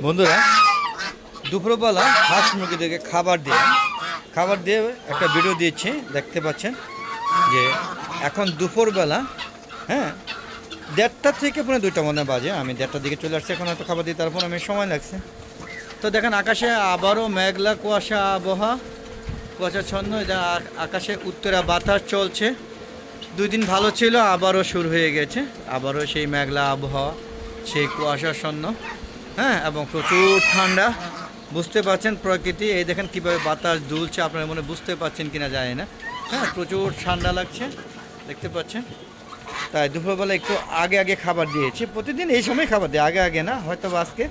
বন্ধুরা, দুপুরবেলা হাঁস মুরগিদেরকে খাবার দিয়ে একটা ভিডিও দিয়েছি, দেখতে পাচ্ছেন যে এখন দুপুরবেলা, হ্যাঁ, 1:30 থেকে পৌনে 2টা মনে বাজে। আমি 1:30 দিকে চলে আসছি, এখন হয়তো খাবার দিই, তারপর আমি সময় লাগছে। তো দেখেন আকাশে আবারও মেঘলা কুয়াশা আবহাওয়া, কুয়াশাচ্ছন্ন। আকাশে উত্তরা বাতাস চলছে। 2 দিন ভালো ছিল, আবারও শুরু হয়ে গেছে, আবারও সেই মেঘলা আবহাওয়া, সেই কুয়াশাচ্ছন্ন, হ্যাঁ, এবং প্রচুর ঠান্ডা। বুঝতে পারছেন প্রকৃতি, এই দেখেন কীভাবে বাতাস দুলছে, আপনারা মনে বুঝতে পারছেন কিনা জানি না। হ্যাঁ, প্রচুর ঠান্ডা লাগছে, দেখতে পাচ্ছেন। তাই দুপুরবেলা একটু আগে খাবার দিয়েছি। প্রতিদিন এই সময় খাবার দিই, আগে না, হয়তো আজকে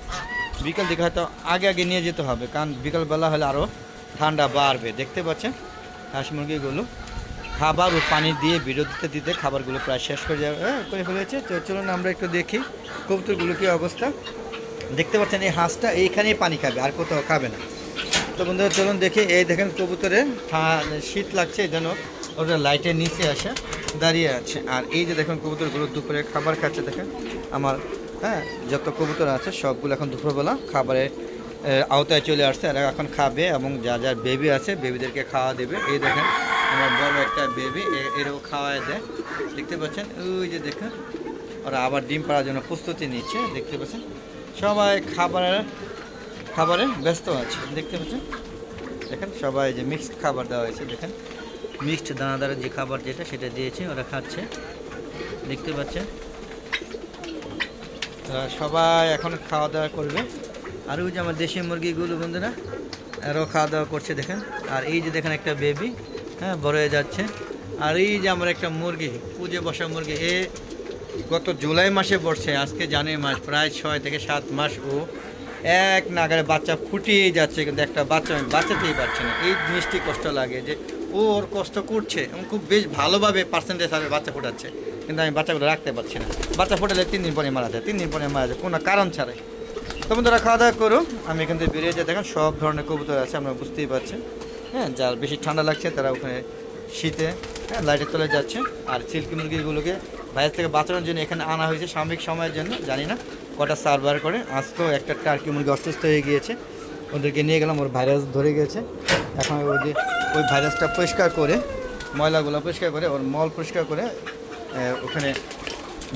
বিকাল দিকে হয়তো আগে নিয়ে যেতে হবে, কারণ বিকালবেলা হলে আরও ঠান্ডা বাড়বে। দেখতে পাচ্ছেন হাঁস মুরগিগুলো খাবার ও পানি দিয়ে বিরতিতে দিতে খাবারগুলো প্রায় শেষ করে ফেলেছে। তো চলুন আমরা একটু দেখি কবুতরগুলো কী অবস্থা। দেখতে পাচ্ছেন এই হাঁসটা এইখানেই পানি খাবে, আর কোথাও খাবে না। তো বন্ধুরা চলুন দেখি। এই দেখেন কবুতরের শীত লাগছে, এই জন্য ওটা লাইটের নিচে আসে দাঁড়িয়ে আছে। আর এই যে দেখেন কবুতরগুলো দুপুরে খাবার খাচ্ছে। দেখেন আমার, হ্যাঁ, যত কবুতর আছে সবগুলো এখন দুপুরবেলা খাবারের আওতায় চলে আসছে। আর এখন খাবে, এবং যার বেবি আছে বেবিদেরকে খাওয়া দেবে। এই দেখেন আমার বড় একটা বেবি, এরও খাওয়ায় দেয়। দেখতে পাচ্ছেন ওই যে দেখেন ওরা আবার ডিম পাড়ার জন্য প্রস্তুতি নিচ্ছে। দেখতে পাচ্ছেন সবাই খাবারে ব্যস্ত আছে। দেখতে পাচ্ছেন, দেখেন সবাই যে মিক্সড খাবার দেওয়া হয়েছে। দেখেন মিক্সড দানাদারের যে খাবার যেটা সেটা দিয়েছে, ওরা খাচ্ছে। দেখতে পাচ্ছেন সবাই এখন খাওয়া দাওয়া করবে। আর ওই যে আমার দেশি মুরগিগুলো বন্ধুরা, আরও খাওয়া দাওয়া করছে দেখেন। আর এই যে দেখেন একটা বেবি, হ্যাঁ, বড় হয়ে যাচ্ছে। আর এই যে আমার একটা মুরগি, পুজে বসা মুরগি, গত জুলাই মাসে বসছে, আজকে জানুয়ারি মাস, প্রায় 6 থেকে 7 মাস ও এক নাগারে বাচ্চা ফুটিয়ে যাচ্ছে, কিন্তু একটা বাচ্চা আমি বাঁচাতেই পারছি না। এই জিনিসটি কষ্ট লাগে যে ওর কষ্ট করছে এবং খুব বেশ ভালোভাবে পার্সেন্টেজ হারে বাচ্চা ফোটাচ্ছে, কিন্তু আমি বাচ্চাগুলো রাখতে পারছি না। বাচ্চা ফোটালে 3 দিন পরে মারা যায়, 3 দিন পরে মারা যায় কোনো কারণ ছাড়াই। তখন তারা খাওয়া দাওয়া করো, আমি এখান থেকে বেরিয়ে যাই। দেখেন সব ধরনের কবুতর আছে, আপনারা বুঝতেই পারছেন। হ্যাঁ, যার বেশি ঠান্ডা লাগছে তারা ওখানে শীতে, হ্যাঁ, লাইটের তলে যাচ্ছে। আর সিল্কি মুরগিগুলোকে বাইরে থেকে বাঁচানোর জন্য এখানে আনা হয়েছে সাময়িক সময়ের জন্য, জানি না কটা সার্ভার করে। আজকেও একটা টার্কি মুরগি অসুস্থ হয়ে গিয়েছে, ওদেরকে নিয়ে গেলাম, ওর ভাইরাস ধরে গেছে। এখন ওই ভাইরাসটা পরিষ্কার করে, ময়লাগুলো পরিষ্কার করে, ওর মল পরিষ্কার করে ওখানে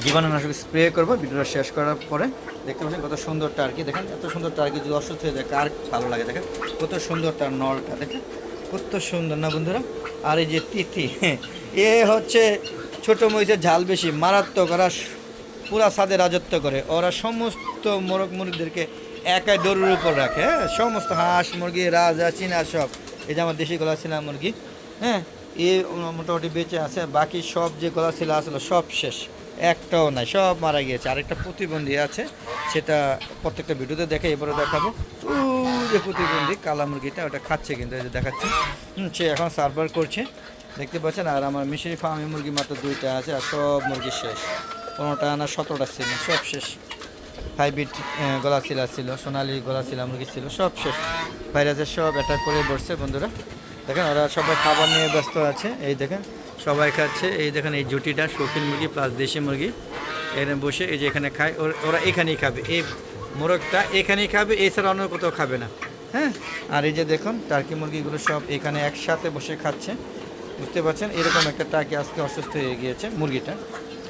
জীবাণুনাশক স্প্রে করবো ভিডিওটা শেষ করার পরে। দেখতে পাচ্ছেন কত সুন্দর টার্কি, দেখেন এত সুন্দর টার্কি যদি অসুস্থ হয়ে যায় কার ভালো লাগে। দেখেন কত সুন্দর তার নলটা, দেখেন কত সুন্দর না বন্ধুরা। আর এই যে তিথি, এ হচ্ছে ছোট মরিচের ঝাল বেশি, মারাত্মক। ওরা পুরা ছাদে রাজত্ব করে, ওরা সমস্ত মোরগ মুরগিদেরকে একাই দৌড়ের উপর রাখে। হ্যাঁ, সমস্ত হাঁস মুরগি রাজা চীনা সব, এই যে আমার দেশি গলা চীনা মুরগি, হ্যাঁ, এ মোটামুটি বেঁচে আছে। বাকি সব যে গলা ছিল আসলে সব শেষ, একটাও নাই, সব মারা গিয়েছে। আরেকটা প্রতিবন্ধী আছে, সেটা প্রত্যেকটা ভিডিওতে দেখে, এবারে দেখাবো। ওই যে প্রতিবন্ধী কালা মুরগিটা, ওটা খাচ্ছে, কিন্তু এই যে দেখাচ্ছে, সে এখন সার্ভার করছে, দেখতে পাচ্ছেন। আর আমার মিশরি ফার্মি মুরগি মাত্র 2টা আছে, আর সব মুরগি শেষ। 15টা না 17টা ছিল, সব শেষ। হাইব্রিড গলাচিলা ছিল, সোনালি গলাচিলা মুরগি ছিল, সব শেষ। ভাইরাসের সব অ্যাটাক করে বসছে বন্ধুরা। দেখেন ওরা সবাই খাবার নিয়ে ব্যস্ত আছে, এই দেখেন সবাই খাচ্ছে। এই দেখেন এই জুটিটা শৌখিন মুরগি প্লাস দেশি মুরগি এখানে বসে, এই যে এখানে খায়, ওরা এখানেই খাবে, এই মোরগটা এখানেই খাবে, এছাড়া অন্য কোথাও খাবে না। হ্যাঁ, আর এই যে দেখুন টার্কি মুরগিগুলো সব এখানে একসাথে বসে খাচ্ছে, বুঝতে পারছেন। এরকম একটা টার্কি আজকে অসুস্থ হয়ে গিয়েছে মুরগিটা,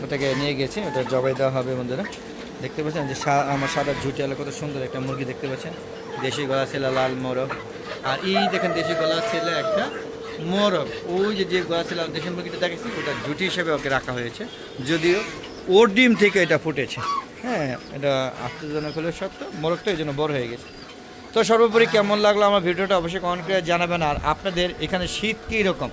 ওটাকে নিয়ে গেছে, ওটা জবাই দেওয়া হবে বন্ধুরা। দেখতে পাচ্ছেন যে আমার সাদা ঝুটি আলো, কত সুন্দর একটা মুরগি, দেখতে পাচ্ছেন। দেশি গলা ছিল লাল মোরগ। আর এই দেখেন দেশি গলা ছিল একটা মোরগ, ওই যে গলা ছিল দেশি মুরগিটা দেখেছি, ওটা জুটি হিসেবে ওকে রাখা হয়েছে, যদিও ওর ডিম থেকে এটা ফুটেছে। হ্যাঁ, এটা আশ্চর্যজনক হলেও সত্য, মোরগটা এই জন্য বড় হয়ে গেছে। তো সর্বোপরি কেমন লাগলো আমার ভিডিওটা অবশ্যই কমেন্ট করে জানাবেন। আর আপনাদের এখানে শীত কী রকম,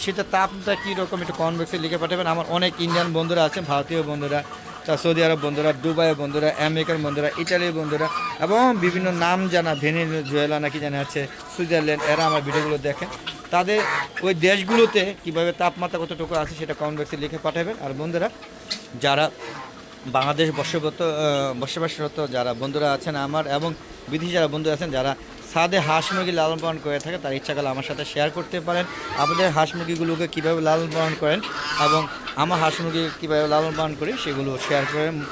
শীতের তাপটা কীরকম, একটু কমেন্ট বক্সে লিখে পাঠাবেন। আমার অনেক ইন্ডিয়ান বন্ধুরা আছেন, ভারতীয় বন্ধুরা, সৌদি আরব বন্ধুরা, দুবাইয়ের বন্ধুরা, আমেরিকার বন্ধুরা, ইটালির বন্ধুরা, এবং বিভিন্ন নাম জানা ভেনেজুয়েলা নাকি জানা আছে, সুইজারল্যান্ড, এরা আমার ভিডিওগুলো দেখেন। তাদের ওই দেশগুলোতে কীভাবে তাপমাত্রা কতটুকু আছে সেটা কমেন্ট বক্সে লিখে পাঠাবেন। আর বন্ধুরা যারা বাংলাদেশ বসবাসরত যারা বন্ধুরা আছেন আমার, এবং বিদেশি যারা বন্ধুরা আছেন যারা ছাদে হাঁস মুরগি লালন পালন করে থাকে তার ইচ্ছা করলে আমার সাথে শেয়ার করতে পারেন আপনাদের হাঁস মুরগিগুলোকে কীভাবে লালন পালন করেন এবং আমার হাঁস মুরগি কীভাবে লালন পালন করি সেগুলো শেয়ার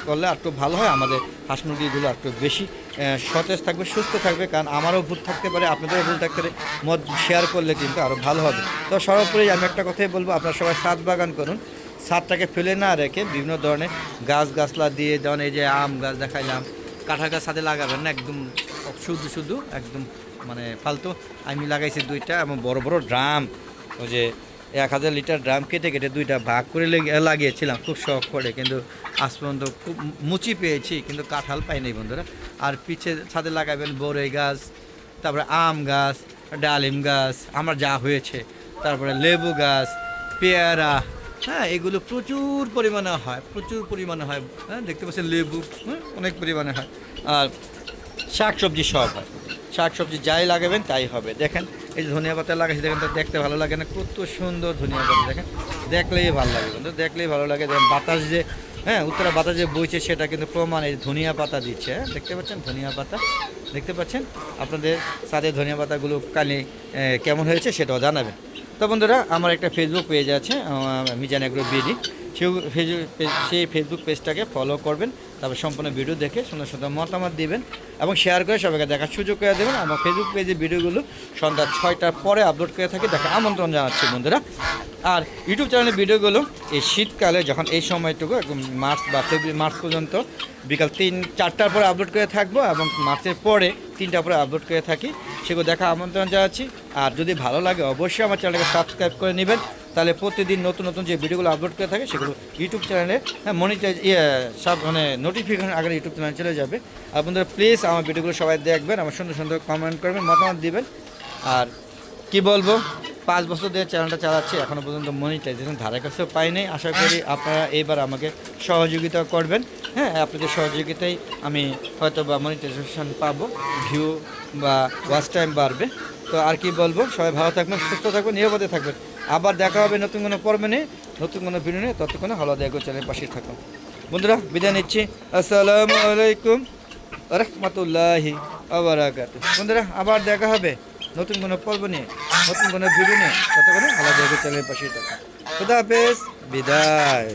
করলে একটু ভালো হয়। আমাদের হাঁস মুরগিগুলো একটু বেশি সতেজ থাকবে, সুস্থ থাকবে, কারণ আমারও ভুল থাকতে পারে, আপনাদেরও ভুল থাকতে পারে। মত শেয়ার করলে কিন্তু আরও ভালো হবে। তো সর্বোপরি আমি একটা কথাই বলবো, আপনারা সবাই ছাদ বাগান করুন। ছাদটাকে ফেলে না রেখে বিভিন্ন ধরনের গাছগাছলা দিয়ে, যেমন এই যে আম গাছ দেখাইলাম, কাঁঠাল গাছ ছাদে লাগাবেন না একদম শুধু শুধু একদম মানে ফালতু। আমি লাগাইছি 2টা এবং বড় বড় ড্রাম, ওই যে 1000 লিটার ড্রাম কেটে কেটে 2টা ভাগ করে লাগিয়েছিলাম খুব শখ করে, কিন্তু আজ পর্যন্ত খুব মুচি পেয়েছি কিন্তু কাঁঠাল পাইনি বন্ধুরা। আর পিছে ছাদে লাগাবেন বড়ই গাছ, তারপরে আম গাছ, ডালিম গাছ আমার যা হয়েছে, তারপরে লেবু গাছ, পেয়ারা, হ্যাঁ এগুলো প্রচুর পরিমাণে হয়, প্রচুর পরিমাণে হয়। হ্যাঁ দেখতে পাচ্ছেন লেবু, হ্যাঁ অনেক পরিমাণে হয়। আর শাক সবজি সব হয়, শাক সবজি যাই লাগাবেন তাই হবে। দেখেন এই যে ধনিয়া পাতা লাগাইছি, দেখেন তো দেখতে ভালো লাগে না? কত সুন্দর ধনিয়া পাতা, দেখেন দেখলেই ভালো লাগে বন্ধু, দেখলেই ভালো লাগে। দেখেন বাতাস যে, হ্যাঁ উত্তরা বাতাস যে বইছে সেটা কিন্তু প্রমাণ এই ধনিয়া পাতা দিচ্ছে। হ্যাঁ দেখতে পাচ্ছেন ধনিয়া পাতা, দেখতে পাচ্ছেন? আপনাদের সাথে ধনিয়া পাতাগুলো কালি কেমন হয়েছে সেটাও জানাবেন। তো বন্ধুরা আমার একটা ফেসবুক পেজ আছে মিজান এগ্রো বিডি, সেই ফেসবুক পেজটাকে ফলো করবেন, তারপর সম্পূর্ণ ভিডিও দেখে সুন্দর সুন্দর মতামত দিবেন এবং শেয়ার করে সবাইকে দেখার সুযোগ করে দেবেন। আমার ফেসবুক পেজে ভিডিওগুলো সন্ধ্যা 6টার পরে আপলোড করে থাকি, দেখা আমন্ত্রণ জানাচ্ছি বন্ধুরা। আর ইউটিউব চ্যানেলের ভিডিওগুলো এই শীতকালে যখন এই সময়টুকু একদম মার্চ বা ফেব্রুয়ারি মার্চ পর্যন্ত বিকাল 3-4টার পরে আপলোড করে থাকবো এবং মার্চের পরে 3টার পরে আপলোড করে থাকি, সেগুলো দেখা আমন্ত্রণ জানাচ্ছি। আর যদি ভালো লাগে অবশ্যই আমার চ্যানেলকে সাবস্ক্রাইব করে নেবেন, তাহলে প্রতিদিন নতুন নতুন যে ভিডিওগুলো আপলোড করে থাকে সেগুলো ইউটিউব চ্যানেলে মনিটাইজ সব মানে নোটিফিকেশন আগে ইউটিউব চ্যানেলে চলে যাবে। আপনারা প্লিজ আমার ভিডিওগুলো সবাই দেখবেন, আমার সুন্দর সুন্দর কমেন্ট করবেন, মতামত দিবেন। আর কি বলবো, 5 বছর ধরে চ্যানেলটা চালাচ্ছি, এখনও পর্যন্ত মনিটাইজেশন ধারে কাছেও পাই নাই। আশা করি আপনারা এইবার আমাকে সহযোগিতা করবেন। হ্যাঁ আপনাদের সহযোগিতায় আমি হয়তো বা মনিটাইজেশন পাবো, ভিউ বা ওয়াচ টাইম বাড়বে। তো আর কি বলবো, সবাই ভালো থাকবেন, সুস্থ থাকবেন, নিরাপদে থাকবেন। আবার দেখা হবে নতুন কোনো পর্বে নিয়ে, নতুন কোনো ভিডিও নিয়ে। ততক্ষণে হলো দেখো চ্যানেলের পাশে থাকুন বন্ধুরা, বিদায় নিচ্ছি। আসসালামু আলাইকুম রহমতুল্লাহি ওয়া বারাকাতুহু। বন্ধুরা আবার দেখা হবে নতুন কোনো পর্ব নিয়ে, নতুন কোনো ভিডিও নিয়ে। ততক্ষণে হলো দেখো চ্যানেলের পাশে থাকুন। খুদা হাফেজ, বিদায়।